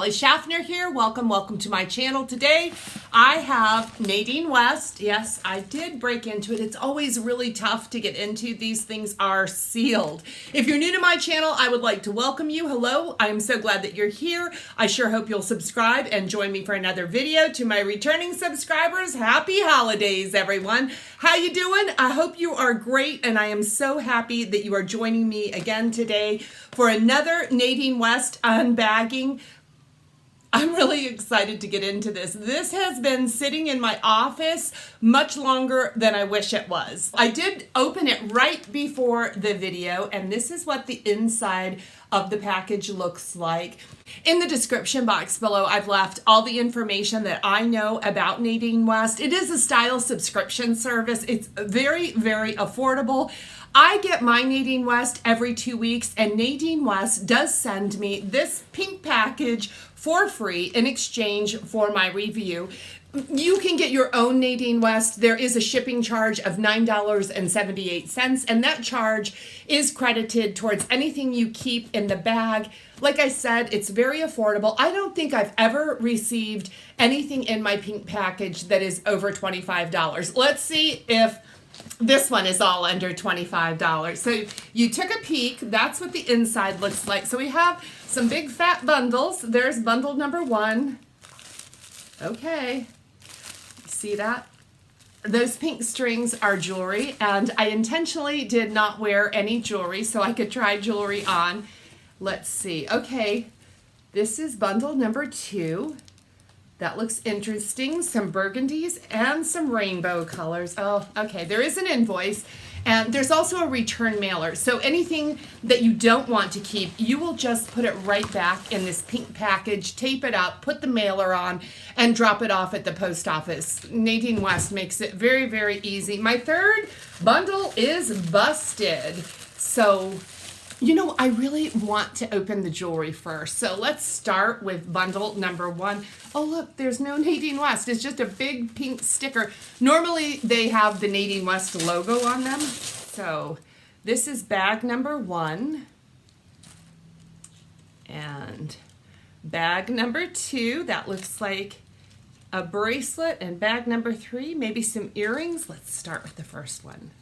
Shaffner here. Welcome to my channel. Today I have Nadine West. Yes, I did break into it. It's always really tough to get into. These things are sealed. If you're new to my channel, I would like to welcome you. Hello, I am so glad that you're here. I sure hope you'll subscribe and join me for another video. To my returning subscribers, happy holidays, everyone. How you doing? I hope you are great, and I am so happy that you are joining me again today for another Nadine West unbagging. I'm really excited to get into this. This has been sitting in my office much longer than I wish it was. I did open it right before the video, and this is what the inside of the package looks like. In the description box below, I've left all the information that I know about Nadine West. It is a style subscription service. It's very, very affordable. I get my Nadine West every 2 weeks, and Nadine West does send me this pink package for free in exchange for my review. You can get your own Nadine West. There is a shipping charge of $9.78, and that charge is credited towards anything you keep in the bag. Like I said, it's very affordable. I don't think I've ever received anything in my pink package that is over $25. Let's see if this one is all under $25. So you took a peek. That's what the inside looks like. So we have some big fat bundles. There's bundle number one. Okay. See that? Those pink strings are jewelry, and I intentionally did not wear any jewelry so I could try jewelry on. Let's see. Okay. This is bundle number two. That looks interesting. Some burgundies and some rainbow colors. Oh, okay. There is an invoice, and there's also a return mailer. So anything that you don't want to keep, you will just put it right back in this pink package, tape it up, put the mailer on, and drop it off at the post office. Nadine West makes it very, very easy. My third bundle is busted. So, you know, I really want to open the jewelry first. So let's start with bundle number one. Oh, look, there's no Nadine West. It's just a big pink sticker. Normally, they have the Nadine West logo on them. So this is bag number one. And bag number two, that looks like a bracelet. And bag number three, maybe some earrings. Let's start with the first one.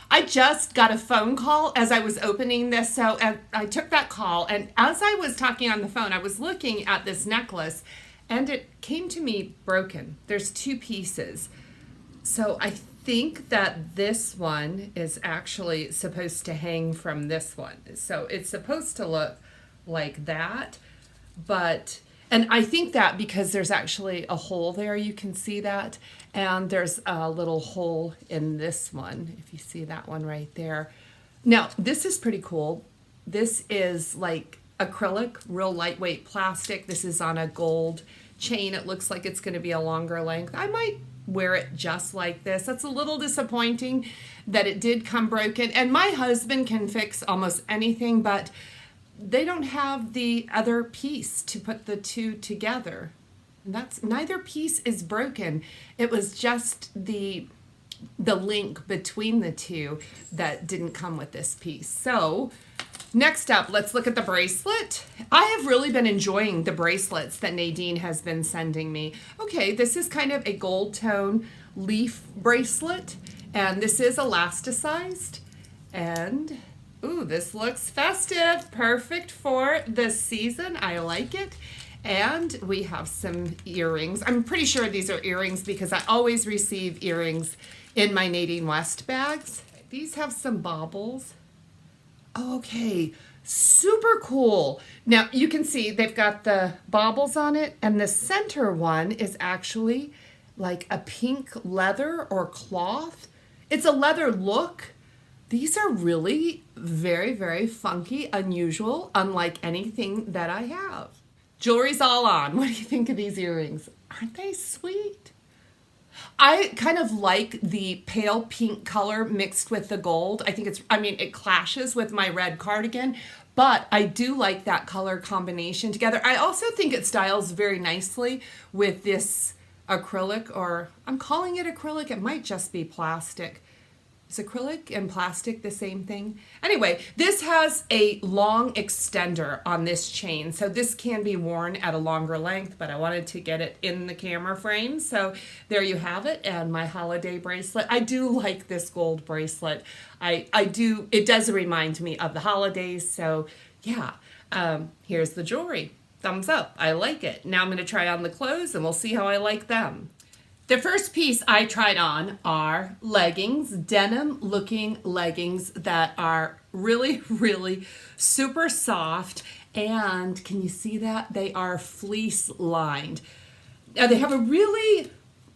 I just got a phone call as I was opening this, so I took that call, and as I was talking on the phone, I was looking at this necklace, and it came to me broken. There's two pieces. So I think that this one is actually supposed to hang from this one. So it's supposed to look like that, and I think that because there's actually a hole there, you can see that. And there's a little hole in this one, if you see that one right there. Now, this is pretty cool. This is like acrylic, real lightweight plastic. This is on a gold chain. It looks like it's going to be a longer length. I might wear it just like this. That's a little disappointing that it did come broken. And my husband can fix almost anything, but they don't have the other piece to put the two together. That's neither piece is broken. It was just the link between the two that didn't come with this piece. So next up, let's look at the bracelet. I have really been enjoying the bracelets that Nadine has been sending me. Okay, this is kind of a gold tone leaf bracelet, and this is elasticized. And ooh, this looks festive. Perfect for the season. I like it. And we have some earrings. I'm pretty sure these are earrings because I always receive earrings in my Nadine West bags. These have some baubles. Okay, super cool. Now you can see they've got the baubles on it, and the center one is actually like a pink leather or cloth. It's a leather look. These are really very, very funky, unusual, unlike anything that I have. Jewelry's all on. What do you think of these earrings? Aren't they sweet? I kind of like the pale pink color mixed with the gold. I think it clashes with my red cardigan, but I do like that color combination together. I also think it styles very nicely with this acrylic, or I'm calling it acrylic. It might just be plastic. Is acrylic and plastic the same thing? Anyway, this has a long extender on this chain, so this can be worn at a longer length, but I wanted to get it in the camera frame. So there you have it, and my holiday bracelet. I do like this gold bracelet. I do, it does remind me of the holidays, so yeah. Here's the jewelry. Thumbs up, I like it. Now I'm gonna try on the clothes and we'll see how I like them. The first piece I tried on are leggings, denim looking leggings that are really, really super soft. And can you see that? They are fleece lined. Now they have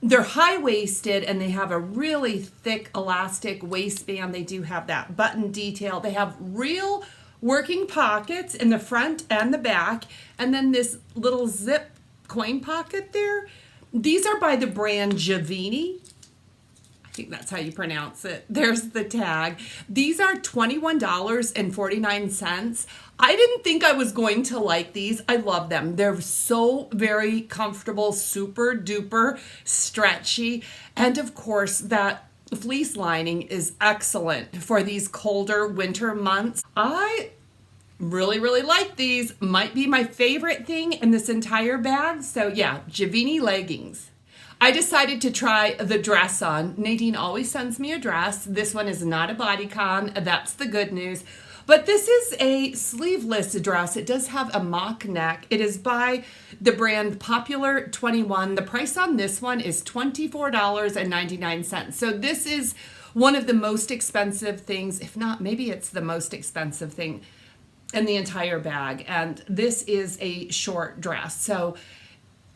they're high-waisted and they have a really thick elastic waistband. They do have that button detail. They have real working pockets in the front and the back. And then this little zip coin pocket there. These are by the brand Beanie. I think that's how you pronounce it. There's the tag. These are $21.49. I didn't think I was going to like these. I love them. They're so very comfortable, super duper stretchy. And of course, that fleece lining is excellent for these colder winter months. I really, really like these. Might be my favorite thing in this entire bag. So yeah, Beanie leggings. I decided to try the dress on. Nadine always sends me a dress. This one is not a bodycon. That's the good news. But this is a sleeveless dress. It does have a mock neck. It is by the brand Popular 21. The price on this one is $24.99. So this is one of the most expensive things, if not, maybe it's the most expensive thing in the entire bag. And this is a short dress. So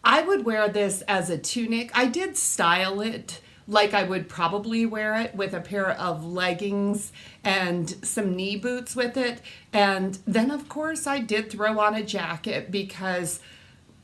I would wear this as a tunic. I did style it like I would probably wear it with a pair of leggings and some knee boots with it. And then of course I did throw on a jacket because,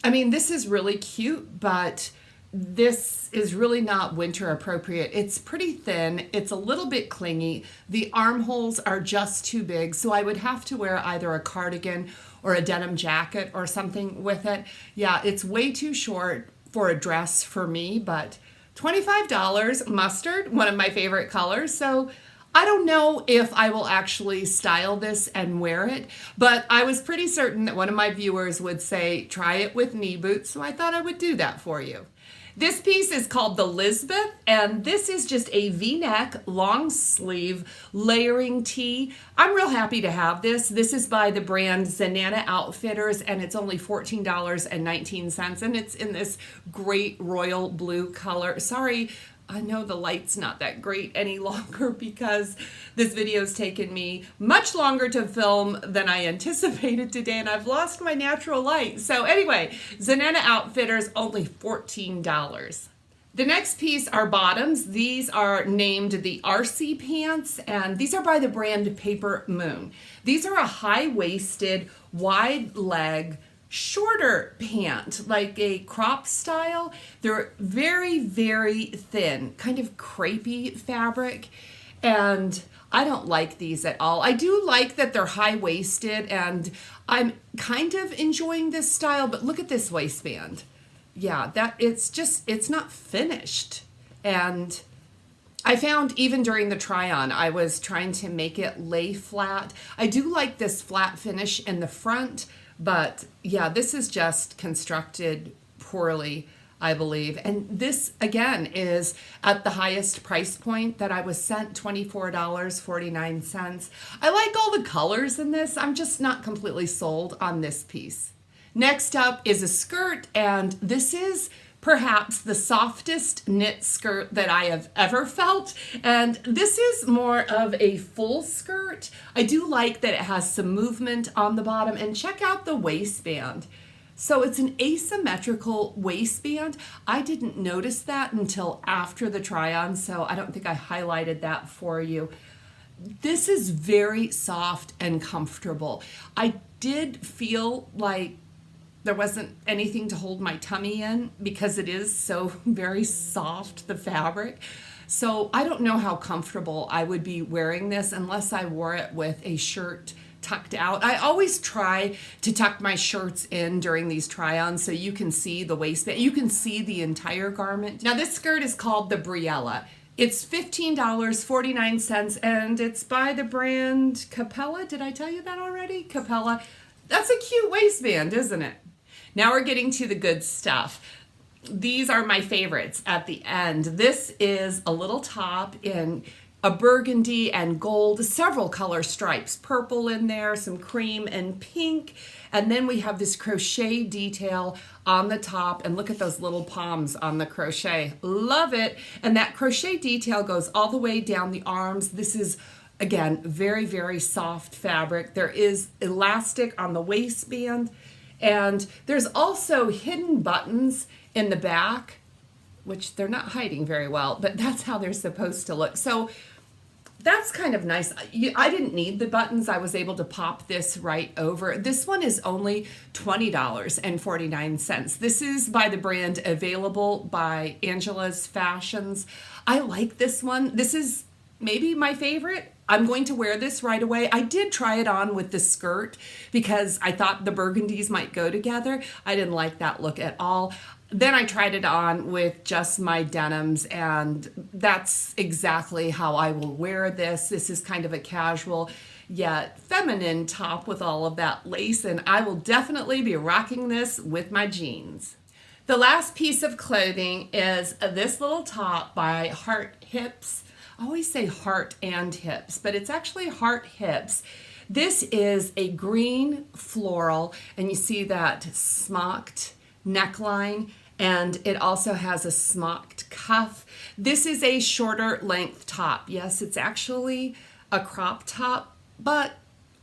I mean, this is really cute, but this is really not winter appropriate. It's pretty thin. It's a little bit clingy. The armholes are just too big. So I would have to wear either a cardigan or a denim jacket or something with it. Yeah, it's way too short for a dress for me, but $25, mustard, one of my favorite colors. So I don't know if I will actually style this and wear it, but I was pretty certain that one of my viewers would say, try it with knee boots. So I thought I would do that for you. This piece is called the Lisbeth, and this is just a V-neck, long sleeve, layering tee. I'm real happy to have this. This is by the brand Zenana Outfitters, and it's only $14.19, and it's in this great royal blue color. Sorry, I know the light's not that great any longer because this video's taken me much longer to film than I anticipated today, and I've lost my natural light. So anyway, Zenana Outfitters, only $14. The next piece are bottoms. These are named the RC pants, and these are by the brand Paper Moon. These are a high-waisted, wide leg, shorter pant, like a crop style. They're very, very thin, kind of crepey fabric, and I don't like these at all. I do like that they're high-waisted, and I'm kind of enjoying this style, but look at this waistband. Yeah, it's not finished. And I found even during the try-on, I was trying to make it lay flat. I do like this flat finish in the front, but yeah, this is just constructed poorly, I believe. And this, again, is at the highest price point that I was sent, $24.49. I like all the colors in this. I'm just not completely sold on this piece. Next up is a skirt, and this is perhaps the softest knit skirt that I have ever felt. And this is more of a full skirt. I do like that it has some movement on the bottom, and check out the waistband. So it's an asymmetrical waistband. I didn't notice that until after the try-on, so I don't think I highlighted that for you. This is very soft and comfortable. I did feel like there wasn't anything to hold my tummy in because it is so very soft, the fabric. So I don't know how comfortable I would be wearing this unless I wore it with a shirt tucked out. I always try to tuck my shirts in during these try-ons so you can see the waistband. You can see the entire garment. Now this skirt is called the Briella. It's $15.49, and it's by the brand Capella. Did I tell you that already? Capella. That's a cute waistband, isn't it? Now we're getting to the good stuff. These are my favorites at the end. This is a little top in a burgundy and gold, several color stripes, purple in there, some cream and pink. And then we have this crochet detail on the top, and look at those little palms on the crochet. Love it. And that crochet detail goes all the way down the arms. This is, again, very, very soft fabric. There is elastic on the waistband, and there's also hidden buttons in the back, which they're not hiding very well, but that's how they're supposed to look. So that's kind of nice. I didn't need the buttons. I was able to pop this right over. This one is only $20.49. This is by the brand Available by Angela's Fashions. I like this one. This is maybe my favorite. I'm going to wear this right away. I did try it on with the skirt because I thought the burgundies might go together. I didn't like that look at all. Then I tried it on with just my denims, and that's exactly how I will wear this. This is kind of a casual yet feminine top with all of that lace, and I will definitely be rocking this with my jeans. The last piece of clothing is this little top by Heart Hips. I always say Heart and Hips, but it's actually Heart Hips. This is a green floral, and you see that smocked neckline, and it also has a smocked cuff. This is a shorter length top. Yes, it's actually a crop top, but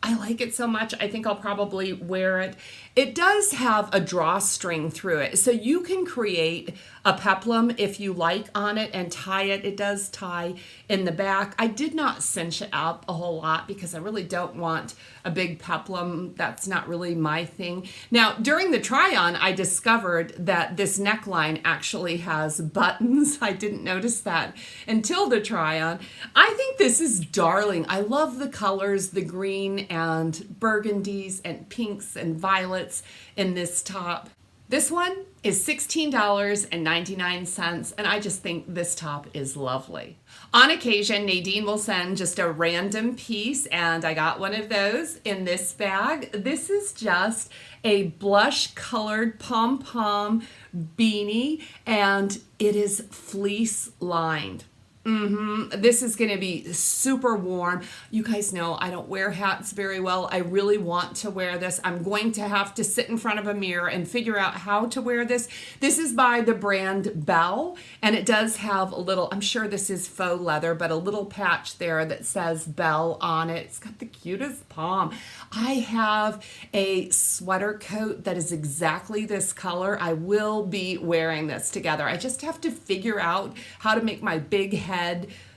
I like it so much, I think I'll probably wear it. It does have a drawstring through it, so you can create a peplum if you like on it and tie it. It does tie in the back. I did not cinch it up a whole lot because I really don't want a big peplum. That's not really my thing. Now, during the try-on, I discovered that this neckline actually has buttons. I didn't notice that until the try-on. I think this is darling. I love the colors, the green and burgundies and pinks and violets in this top. This one is $16.99, and I just think this top is lovely. On occasion, Nadine will send just a random piece, and I got one of those in this bag. This is just a blush-colored pom-pom beanie, and it is fleece lined. This is going to be super warm. You guys know I don't wear hats very well. I really want to wear this. I'm going to have to sit in front of a mirror and figure out how to wear this. This is by the brand Belle, and it does have a little, I'm sure this is faux leather, but a little patch there that says Belle on it. It's got the cutest palm. I have a sweater coat that is exactly this color. I will be wearing this together. I just have to figure out how to make my big head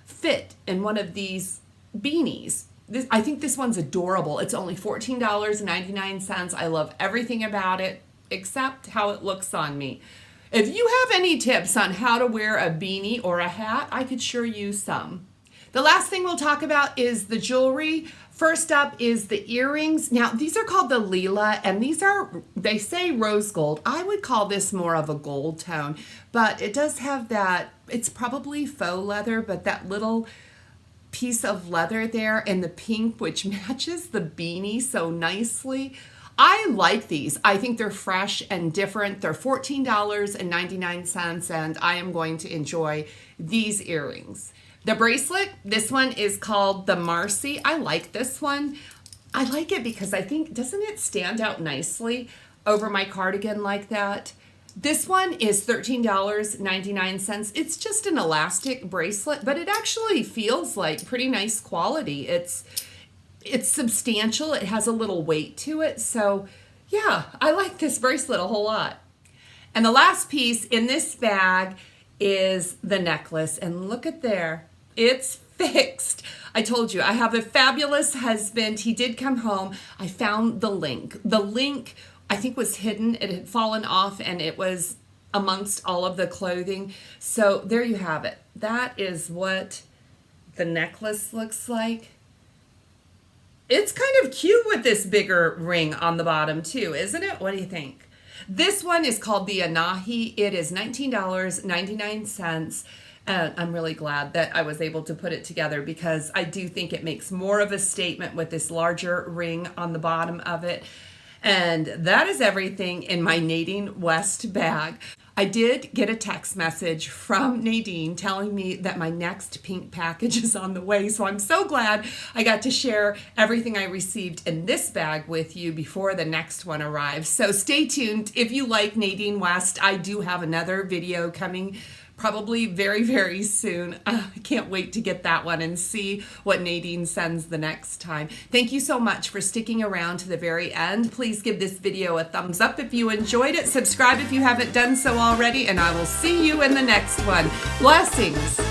fit in one of these beanies. I think this one's adorable. It's only $14.99. I love everything about it except how it looks on me. If you have any tips on how to wear a beanie or a hat, I could sure use some. The last thing we'll talk about is the jewelry. First up is the earrings. Now, these are called the Leela, and these are, they say rose gold. I would call this more of a gold tone, but it does have that, it's probably faux leather, but that little piece of leather there and the pink, which matches the beanie so nicely. I like these. I think they're fresh and different. They're $14.99, and I am going to enjoy these earrings. The bracelet, this one is called the Marcie. I like this one. I like it because I think, doesn't it stand out nicely over my cardigan like that? This one is $13.99. It's just an elastic bracelet, but it actually feels like pretty nice quality. It's substantial. It has a little weight to it. So yeah, I like this bracelet a whole lot. And the last piece in this bag is the necklace. And look at there. It's fixed. I told you, I have a fabulous husband. He did come home. I found the link. The link, I think, was hidden. It had fallen off, and it was amongst all of the clothing. So there you have it. That is what the necklace looks like. It's kind of cute with this bigger ring on the bottom too, isn't it? What do you think? This one is called the Anahi. It is $19.99. And I'm really glad that I was able to put it together because I do think it makes more of a statement with this larger ring on the bottom of it. And that is everything in my Nadine West bag. I did get a text message from Nadine telling me that my next pink package is on the way. So I'm so glad I got to share everything I received in this bag with you before the next one arrives. So stay tuned. If you like Nadine West, I do have another video coming probably very, very soon. I can't wait to get that one and see what Nadine sends the next time. Thank you so much for sticking around to the very end. Please give this video a thumbs up if you enjoyed it. Subscribe if you haven't done so already, and I will see you in the next one. Blessings.